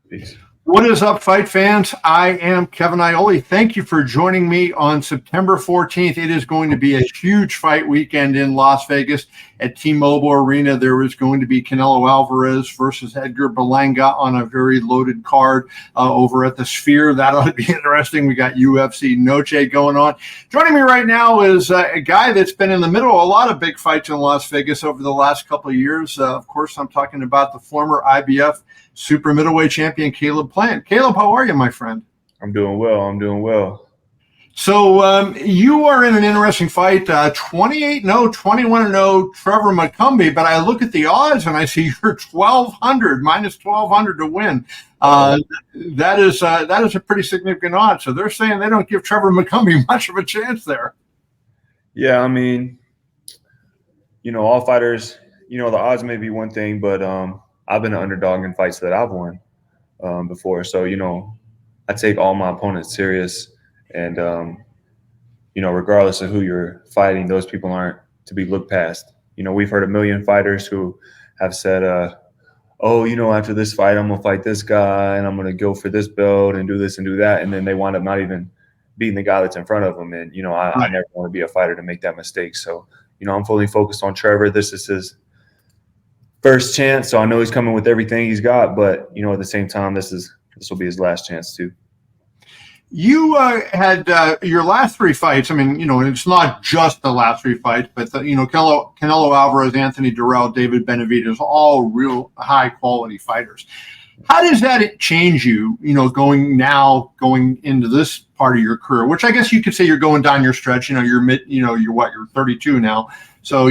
Peace. What is up, fight fans? I am Kevin Iole. Thank you for joining me on September 14th. It is going to be a huge fight weekend in Las Vegas at T-Mobile Arena. There is going to be Canelo Alvarez versus Edgar Berlanga on a very loaded card over at the Sphere. That ought to be interesting. We got UFC Noche going on. Joining me right now is a guy that's been in the middle of a lot of big fights in Las Vegas over the last couple of years. Of course, I'm talking about the former IBF super middleweight champion, Caleb Plant. Caleb, how are you, my friend? I'm doing well. So you are in an interesting fight, 28-0, 21-0, Trevor McCumby, but I look at the odds and I see you're 1,200, minus 1,200 to win. That is a pretty significant odds. So they're saying they don't give Trevor McCumby much of a chance there. Yeah, I mean, all fighters, the odds may be one thing, but I've been an underdog in fights that I've won before. So, I take all my opponents serious. And, regardless of who you're fighting, those people aren't to be looked past. We've heard a million fighters who have said, after this fight, I'm going to fight this guy and I'm going to go for this belt and do this and do that. And then they wind up not even beating the guy that's in front of them. And, I never want to be a fighter to make that mistake. So, I'm fully focused on Trevor. This is his first chance, so I know he's coming with everything he's got, but at the same time, this will be his last chance too. You had your last three fights. I mean, it's not just the last three fights, but Canelo Alvarez, Anthony Durrell, David Benavidez, all real high quality fighters. How does that change you? Going into this part of your career, which I guess you could say you're going down your stretch. You're 32 now, so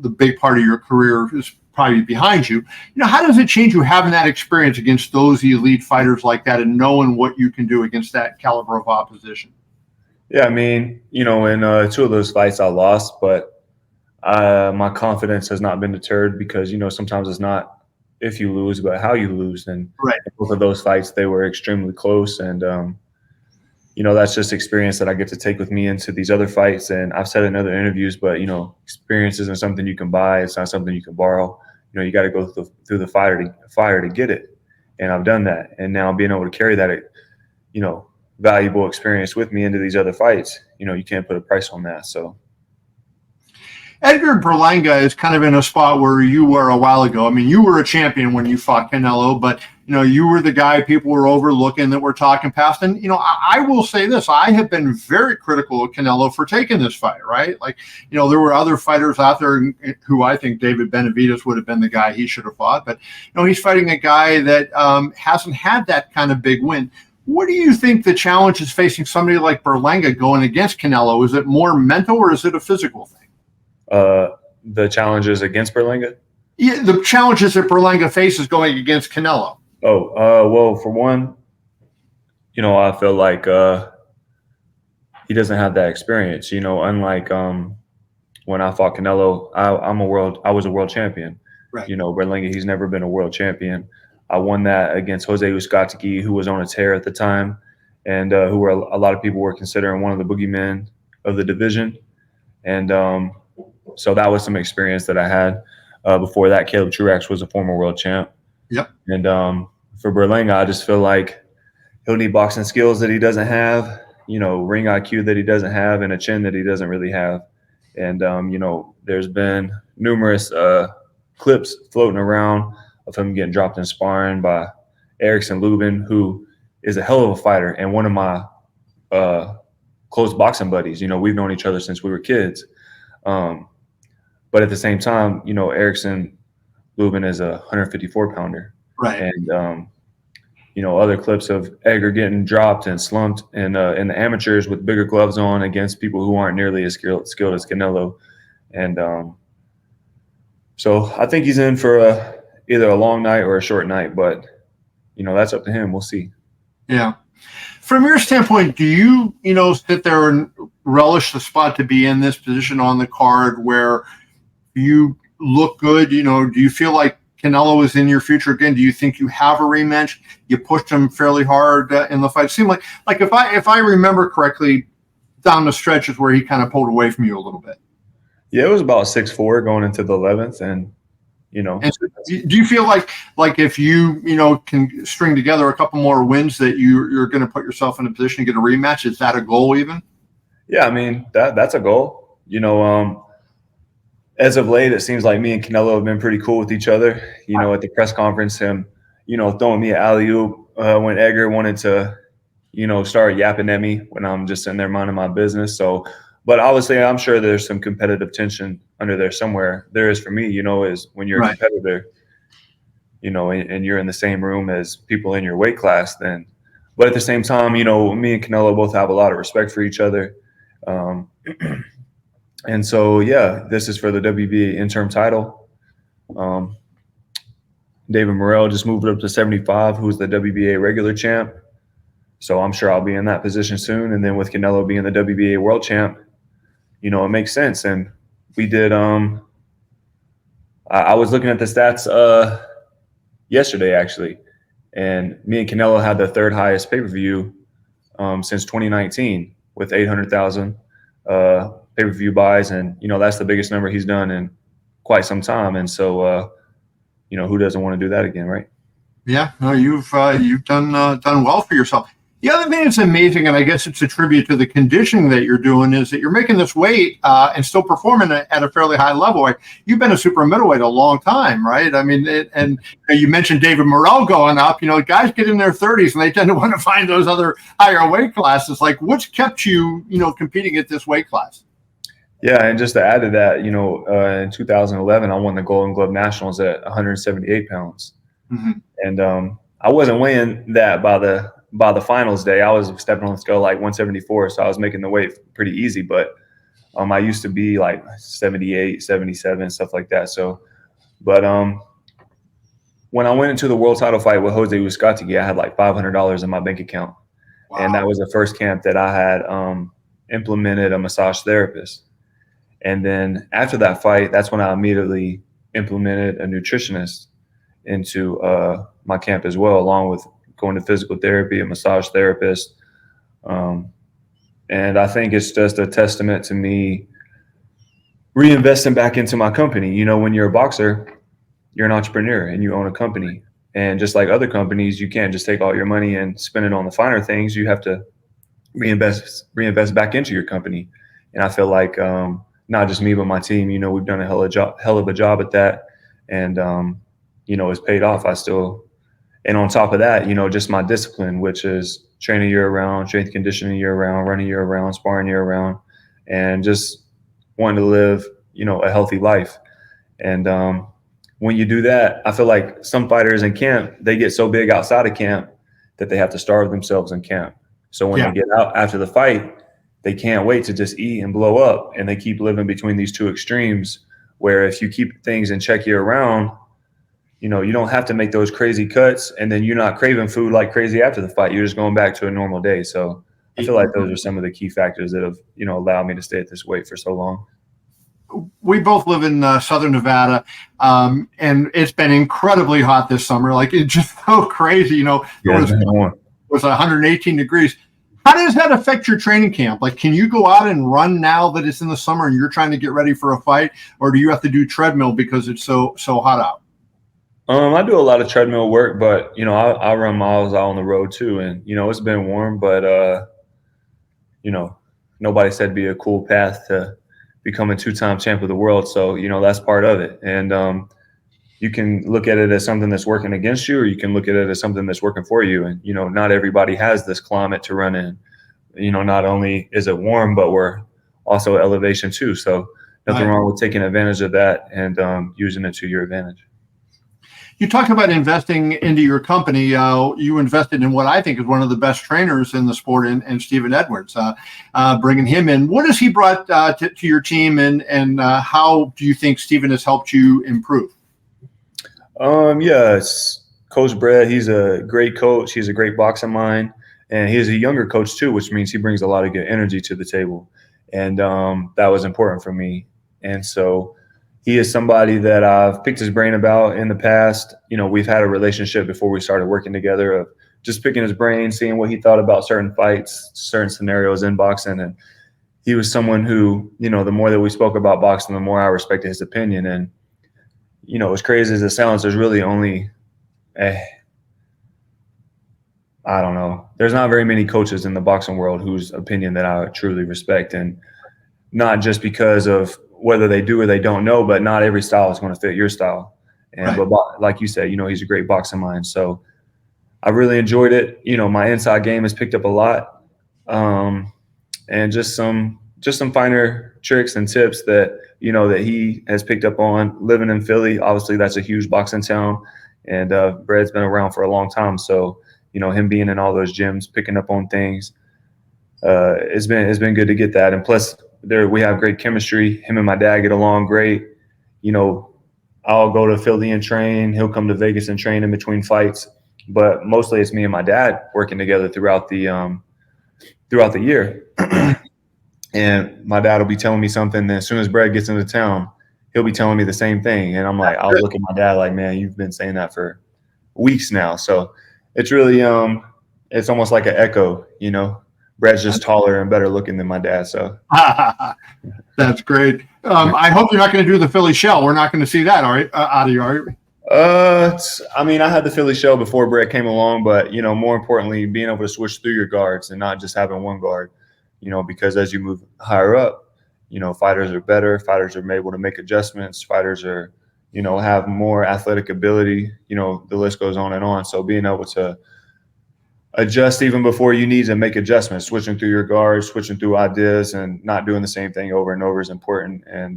the big part of your career is probably behind you. How does it change you having that experience against those elite fighters like that and knowing what you can do against that caliber of opposition? Yeah, I mean, in two of those fights I lost, but my confidence has not been deterred because, sometimes it's not if you lose, but how you lose. And right. Both of those fights, they were extremely close. And, that's just experience that I get to take with me into these other fights. And I've said in other interviews, but, experience isn't something you can buy. It's not something you can borrow. You got to go through the fire to get it. And I've done that. And now being able to carry that, valuable experience with me into these other fights, you can't put a price on that. So Edgar Berlanga is kind of in a spot where you were a while ago. I mean, you were a champion when you fought Canelo, but, you were the guy people were overlooking that were talking past. And, I will say this, I have been very critical of Canelo for taking this fight, right? Like, there were other fighters out there who I think David Benavidez would have been the guy he should have fought. But, he's fighting a guy that hasn't had that kind of big win. What do you think the challenge is facing somebody like Berlanga going against Canelo? Is it more mental or is it a physical thing? The challenges against Berlanga? Yeah, the challenges that Berlanga faces going against Canelo. Well, for one, I feel like he doesn't have that experience. Unlike when I fought Canelo, I was a world champion. Right. Berlanga, he's never been a world champion. I won that against Jose Uzcategui, who was on a tear at the time, and who a lot of people were considering one of the boogeymen of the division. And so that was some experience that I had. Before that, Caleb Truax was a former world champ. Yep. And for Berlanga, I just feel like he'll need boxing skills that he doesn't have, ring IQ that he doesn't have, and a chin that he doesn't really have. And, there's been numerous clips floating around of him getting dropped in sparring by Erickson Lubin, who is a hell of a fighter and one of my close boxing buddies. We've known each other since we were kids. But at the same time, Erickson Lubin is a 154-pounder. Right. And, other clips of Edgar getting dropped and slumped in the amateurs with bigger gloves on against people who aren't nearly as skilled as Canelo. And so I think he's in for either a long night or a short night, but, that's up to him. We'll see. Yeah. From your standpoint, do you, sit there and relish the spot to be in this position on the card where you look good? Do you feel like Canelo is in your future again? Do you think you have a rematch? You pushed him fairly hard in the fight. It seemed like if I remember correctly, down the stretch is where he kind of pulled away from you a little bit. Yeah, it was about 6'4" going into the 11th, and you know. And so do you feel like if you can string together a couple more wins that you're going to put yourself in a position to get a rematch? Is that a goal even? Yeah, I mean that's a goal. As of late, it seems like me and Canelo have been pretty cool with each other. At the press conference, him, throwing me an alley-oop when Edgar wanted to, start yapping at me when I'm just sitting there minding my business. So, but obviously, I'm sure there's some competitive tension under there somewhere. There is for me, is when you're a competitor, and you're in the same room as people in your weight class, then. But at the same time, me and Canelo both have a lot of respect for each other. And so, yeah, this is for the WBA interim title. David Morrell just moved up to 75, who's the WBA regular champ. So I'm sure I'll be in that position soon. And then with Canelo being the WBA world champ, it makes sense. And we did I was looking at the stats yesterday, actually. And me and Canelo had the third highest pay-per-view since 2019 with 800,000 pay-per-view buys. And, that's the biggest number he's done in quite some time. And so, who doesn't want to do that again, right? Yeah, no, you've done well for yourself. The other thing that's amazing, and I guess it's a tribute to the conditioning that you're doing, is that you're making this weight and still performing at a fairly high level. Like, you've been a super middleweight a long time, right? I mean, and you mentioned David Morrell going up. Guys get in their 30s and they tend to want to find those other higher weight classes. Like, what's kept you, competing at this weight class? Yeah, and just to add to that, in 2011, I won the Golden Glove Nationals at 178 pounds. Mm-hmm. And I wasn't weighing that by the finals day. I was stepping on the scale like 174, so I was making the weight pretty easy. But I used to be like 78, 77, stuff like that. So, but when I went into the world title fight with Jose Uzcategui, I had like $500 in my bank account. Wow. And that was the first camp that I had implemented a massage therapist. And then after that fight, that's when I immediately implemented a nutritionist into my camp as well, along with going to physical therapy, a massage therapist. And I think it's just a testament to me reinvesting back into my company. When you're a boxer, you're an entrepreneur and you own a company. And just like other companies, you can't just take all your money and spend it on the finer things. You have to reinvest back into your company. And I feel like not just me, but my team, we've done a hell of a job at that. And, it's paid off. And on top of that, just my discipline, which is training year-round, strength conditioning year-round, running year-round, sparring year-round, and just wanting to live, a healthy life. And when you do that, I feel like some fighters in camp, they get so big outside of camp that they have to starve themselves in camp. So when they get out after the fight, they can't wait to just eat and blow up. And they keep living between these two extremes where if you keep things in check year-round, you don't have to make those crazy cuts, and then you're not craving food like crazy after the fight. You're just going back to a normal day. So I feel like those are some of the key factors that have, allowed me to stay at this weight for so long. We both live in Southern Nevada, and it's been incredibly hot this summer. Like, it's just so crazy. It was 118 degrees. How does that affect your training camp? Like, can you go out and run now that it's in the summer and you're trying to get ready for a fight, or do you have to do treadmill because it's so hot out? I do a lot of treadmill work, but I run miles out on the road too, and it's been warm, but nobody said it'd be a cool path to becoming two-time champ of the world, so that's part of it. And you can look at it as something that's working against you, or you can look at it as something that's working for you. And not everybody has this climate to run in. Not only is it warm, but we're also elevation too. So nothing wrong with taking advantage of that and using it to your advantage. You talked about investing into your company. You invested in what I think is one of the best trainers in the sport, in Stephen Edwards, bringing him in. What has he brought to your team, and how do you think Stephen has helped you improve? It's Coach Brett. He's a great coach. He's a great boxing mind, and he's a younger coach too, which means he brings a lot of good energy to the table. And that was important for me. And so he is somebody that I've picked his brain about in the past. We've had a relationship before we started working together of just picking his brain, seeing what he thought about certain fights, certain scenarios in boxing. And he was someone who, the more that we spoke about boxing, the more I respected his opinion. And, as crazy as it sounds, there's really only, I don't know. There's not very many coaches in the boxing world whose opinion that I truly respect, and not just because of whether they do or they don't know, but not every style is going to fit your style. And Right. but like you said, he's a great boxing mind. So I really enjoyed it. My inside game has picked up a lot, and just some finer tricks and tips that that he has picked up on living in Philly. Obviously, that's a huge boxing town, and Brad's been around for a long time. So him being in all those gyms, picking up on things, it's been good to get that. And plus, we have great chemistry. Him and my dad get along great. You know, I'll go to Philly and train. He'll come to Vegas and train in between fights. But mostly, it's me and my dad working together throughout the year. And my dad will be telling me something. Then as soon as Brad gets into town, he'll be telling me the same thing. And I'm like, I'll look at my dad like, man, you've been saying that for weeks now. So it's really it's almost like an echo. Brad's just taller and better looking than my dad. So That's great. I hope you're not going to do the Philly shell. We're not going to see that, all right, out of you, are you? I mean, I had the Philly shell before Brett came along, but more importantly, being able to switch through your guards and not just having one guard. Because as you move higher up, fighters are better. Fighters are able to make adjustments. Fighters are, have more athletic ability. The list goes on and on. So being able to adjust even before you need to make adjustments, switching through your guards, switching through ideas, and not doing the same thing over and over is important. And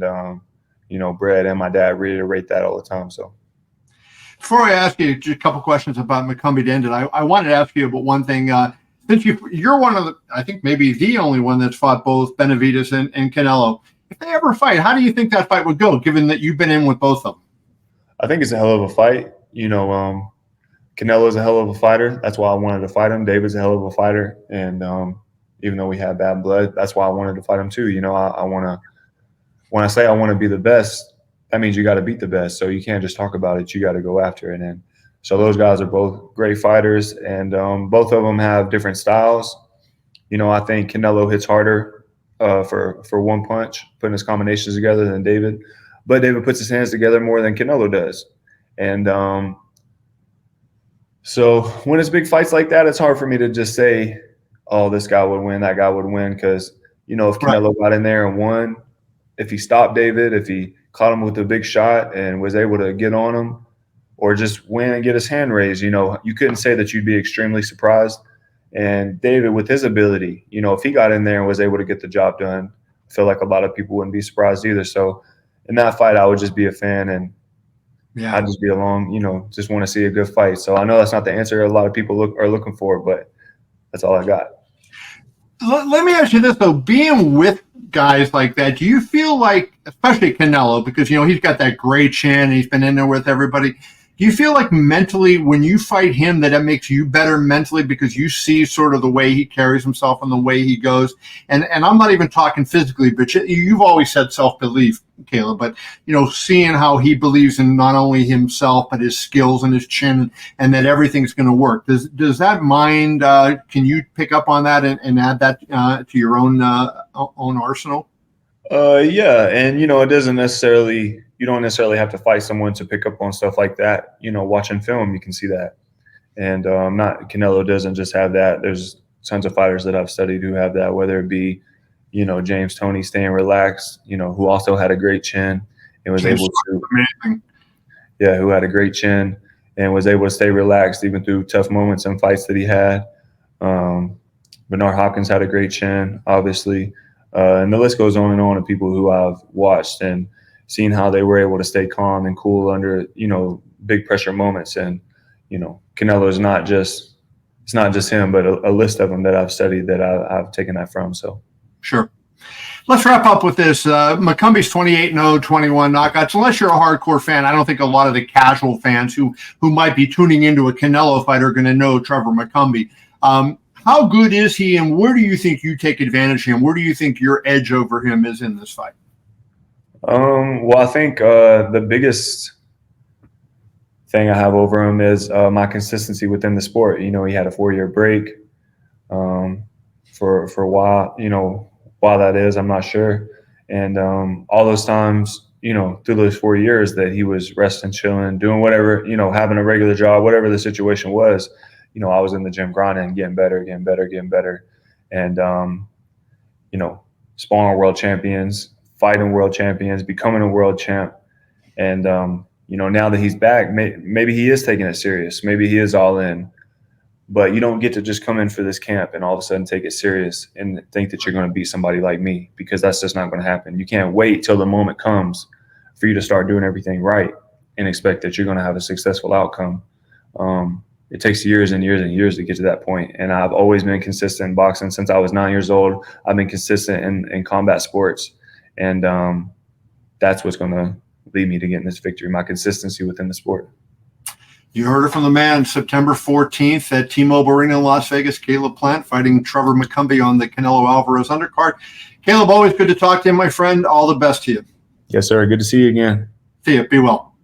Brett and my dad reiterate that all the time. So. Before I ask you just a couple questions about McCumby to end it, I wanted to ask you about one thing. Since you're one of the, I think maybe the only one that's fought both Benavidez and Canelo. If they ever fight, how do you think that fight would go, given that you've been in with both of them? I think it's a hell of a fight. Canelo's a hell of a fighter. That's why I wanted to fight him. David's a hell of a fighter. And even though we had bad blood, that's why I wanted to fight him too. I want to, when I say I want to be the best, that means you got to beat the best. So you can't just talk about it. You got to go after it. And so those guys are both great fighters, and both of them have different styles. I think Canelo hits harder for one punch, putting his combinations together than David. But David puts his hands together more than Canelo does. And so when it's big fights like that, it's hard for me to just say, oh, this guy would win, that guy would win. Because, if Canelo got in there and won, if he stopped David, if he caught him with a big shot and was able to get on him, or just win and get his hand raised, you couldn't say that you'd be extremely surprised. And David, with his ability, if he got in there and was able to get the job done, I feel like a lot of people wouldn't be surprised either. So in that fight, I would just be a fan, and I'd just be along, just want to see a good fight. So I know that's not the answer a lot of people are looking for, but that's all I got. Let me ask you this, though. Being with guys like that, do you feel like, especially Canelo, because, he's got that great chin and he's been in there with everybody, do you feel like mentally when you fight him that makes you better mentally because you see sort of the way he carries himself and the way he goes? And I'm not even talking physically, but you've always said self-belief, Caleb, but, seeing how he believes in not only himself, but his skills and his chin, and that everything's going to work. Does that mind, can you pick up on that and add that to your own arsenal? Yeah. And, it doesn't necessarily, you don't necessarily have to fight someone to pick up on stuff like that. Watching film, you can see that. And Canelo doesn't just have that. There's tons of fighters that I've studied who have that, whether it be, James Toney staying relaxed, who also had a great chin and was able to, amazing. Yeah, who had a great chin and was able to stay relaxed even through tough moments and fights that he had. Bernard Hopkins had a great chin, obviously. And the list goes on and on of people who I've watched and seen how they were able to stay calm and cool under, big pressure moments. And, Canelo is it's not just him, but a list of them that I've studied that I've taken that from. So. Sure. Let's wrap up with this. McCumby's 28-0, 21 knockouts. Unless you're a hardcore fan, I don't think a lot of the casual fans who might be tuning into a Canelo fight are going to know Trevor McCumby. How good is he, and where do you think you take advantage of him? Where do you think your edge over him is in this fight? Well, I think the biggest thing I have over him is my consistency within the sport. He had a 4-year break for a while. Why that is, I'm not sure. And all those times, through those 4 years that he was resting, chilling, doing whatever, having a regular job, whatever the situation was, I was in the gym grinding, getting better, and sparring world champions, fighting world champions, becoming a world champ. And, now that he's back, maybe he is taking it serious. Maybe he is all in. But you don't get to just come in for this camp and all of a sudden take it serious and think that you're going to beat somebody like me, because that's just not going to happen. You can't wait till the moment comes for you to start doing everything right and expect that you're going to have a successful outcome. It takes years and years and years to get to that point. And I've always been consistent in boxing since I was 9 years old. I've been consistent in combat sports. And that's what's going to lead me to getting this victory, my consistency within the sport. You heard it from the man. September 14th at T-Mobile Arena in Las Vegas, Caleb Plant fighting Trevor McCumby on the Canelo Alvarez undercard. Caleb, always good to talk to you, my friend. All the best to you. Yes, sir. Good to see you again. See you. Be well.